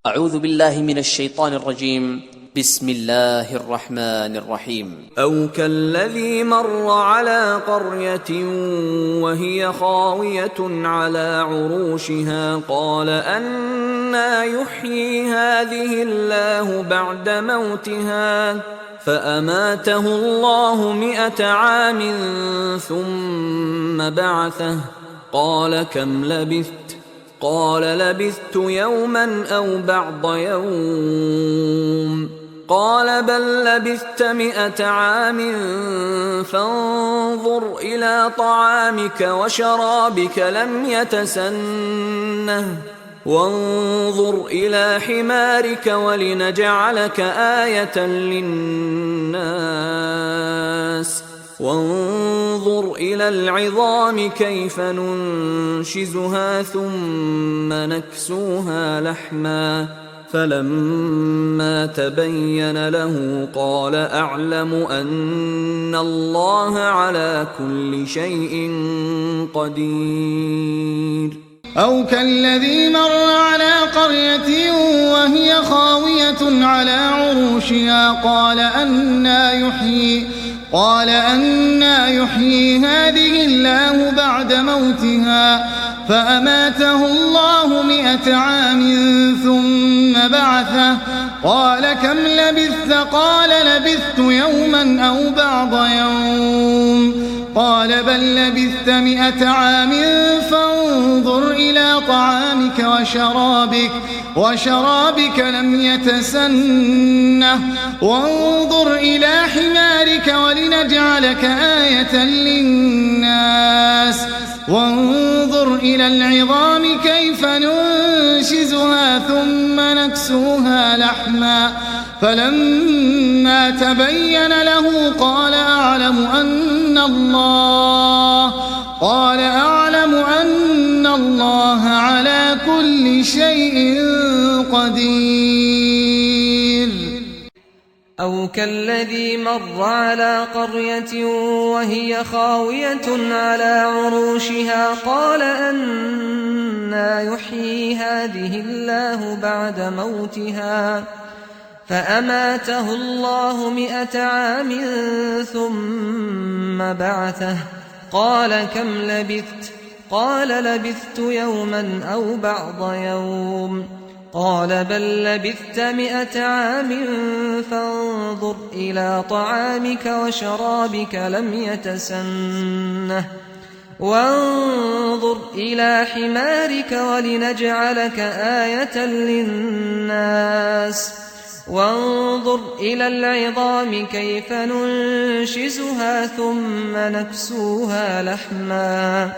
أعوذ بالله من الشيطان الرجيم. بسم الله الرحمن الرحيم. أو كالذي مر على قرية وهي خاوية على عروشها قال أنى يحيي هذه الله بعد موتها فأماته الله 100 عام ثم بعثه قال كم لبثت؟ قال لبثت يوما أو بعض يوم قال بل لبثت 100 عام فانظر إلى طعامك وشرابك لم يتسنه وانظر إلى حمارك ولنجعلك آية للناس وانظر إلى العظام كيف ننشزها ثم نكسوها لحما فلما تبين له قال أعلم أن الله على كل شيء قدير. أو كالذي مر على قرية وهي خاوية على عروشها قال أنى يحيي هذه الله بعد موتها فأماته الله 100 عام ثم بعثه قال كم لبثت؟ قال لبثت يوما أو بعض يوم قال بل لبثت 100 عام فانظر إلى طعامك وشرابك لم يتسنه وانظر إلى حمارك ولنجعلك آية للناس وانظر إلى العظام كيف ننشزها ثم نكسوها لحما فلما تبين له قال أعلم أن الله على كل شيء قدير. أو كالذي مر على قرية وهي خاوية على عروشها قال أنى يحيي هذه الله بعد موتها فأماته الله 100 عام ثم بعثه قال كم لبثت؟ قال لبثت يوما أو بعض يوم قال بل لبثت 100 عام فانظر إلى طعامك وشرابك لم يتسنه وانظر إلى حمارك ولنجعلك آية للناس وانظر إلى العظام كيف ننشزها ثم نكسوها لحما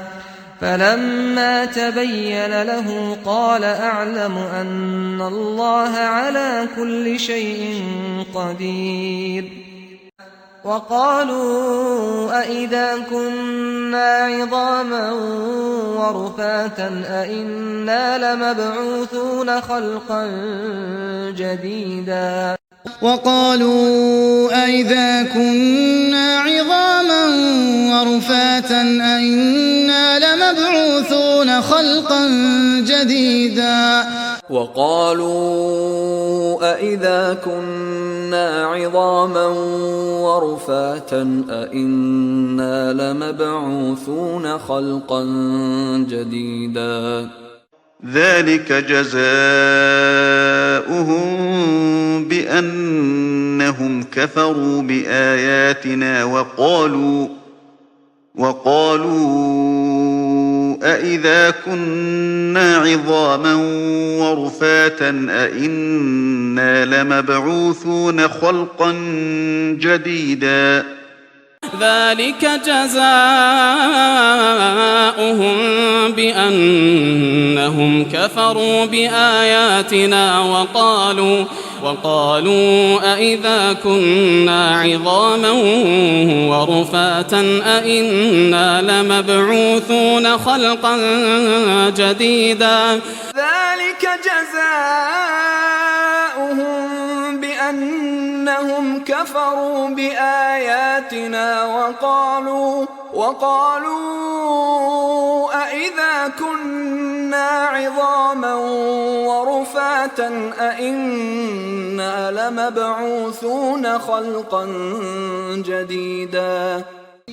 فلما تبين له قال أعلم أن الله على كل شيء قدير. وقالوا أئذا كنا عظاما ورفاتا أئنا لمبعوثون خلقا جديدا. وقالوا أئذا كنا عظاما ورفاتا أئنا لمبعوثون خلقا جديدا. وقالوا أئذا كنا عظاما ورفاتا أئنا لمبعوثون خلقا جديدا. ذلك جزاؤهم بأنهم كفروا بآياتنا وقالوا أئذا كنا عظاما ورفاتا أئنا لمبعوثون خلقا جديدا. ذلك جزاؤهم بأنهم كفروا بآياتنا وقالوا أئذا كنا عظاما ورفاتا أئنا لمبعوثون خلقا جديدا. ذلك جزاؤهم بأنهم كفروا بآياتنا وقالوا أئذا كنا عظاما ورفاتا أئنا لمبعوثون خلقا جديدا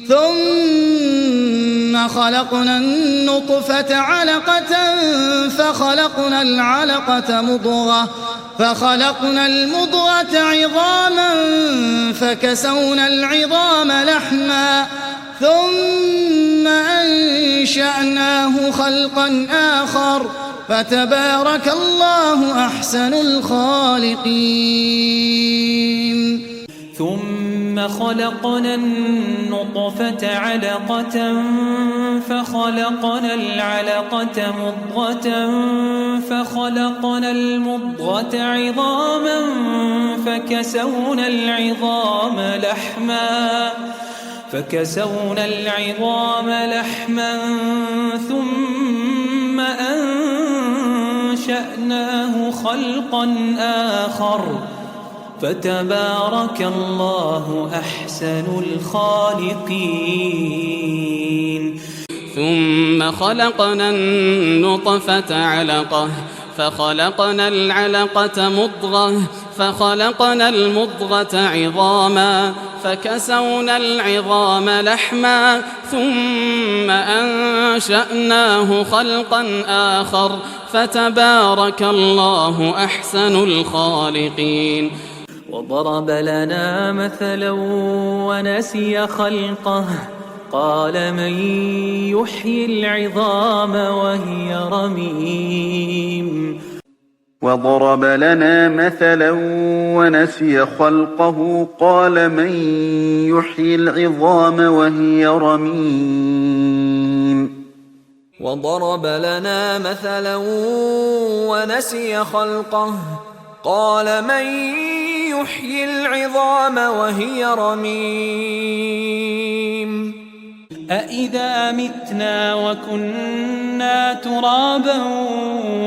ثم خلقنا النطفة علقة فخلقنا العلقة مضغة فخلقنا المضغة عظاما فكسونا العظام لحما ثم أنشأناه خلقا آخر فتبارك الله أحسن الخالقين ثم خلقنا النطفة علقة فخلقنا العلقة مضغة فخلقنا المضغة عظاما فكسونا العظام لحما ثم أنشأناه خلقا آخر فتبارك الله أحسن الخالقين ثم خلقنا النطفة علقة فخلقنا العلقة مضغة فخلقنا المضغة عظاما فكسونا العظام لحما ثم أنشأناه خلقا آخر فتبارك الله أحسن الخالقين وضرب لنا مثلا ونسي خلقه قال من يحيي العظام وهي رميم وضرب لنا مثلا ونسي خلقه قال من يحيي العظام وهي رميم وضرب لنا مثلا ونسي خلقه قال من يحيي العظام وهي رميم أإذا متنا وكنا ترابا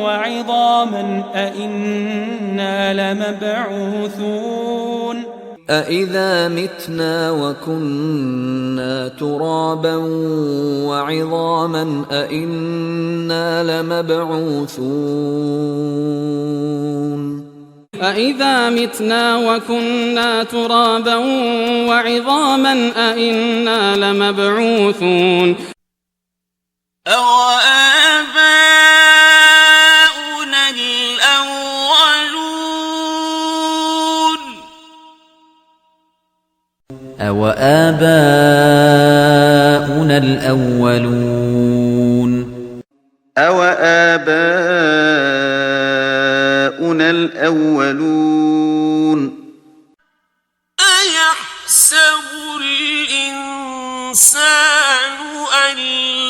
وعظاما أإنا لمبعوثون أإذا متنا وكنا ترابا وعظاما أإنا لمبعوثون أإذا متنا وكنا ترابا وعظاما أإنا لمبعوثون أوآباؤنا الأولون أوآباؤنا الأولون أيحسب الإنسان أن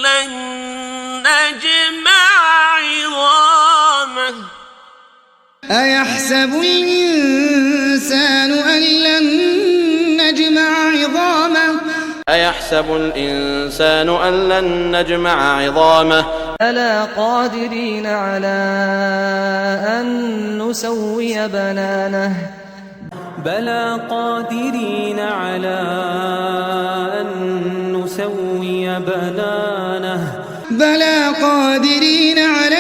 لن نجمع عظامه أيحسب الإنسان أن لن نجمع عظامه أيحسب الإنسان أن لن نجمع عظامه ألا قادرين على أن نسوي بنانه بلى قادرين على أن نسوي بنانه بلى قادرين على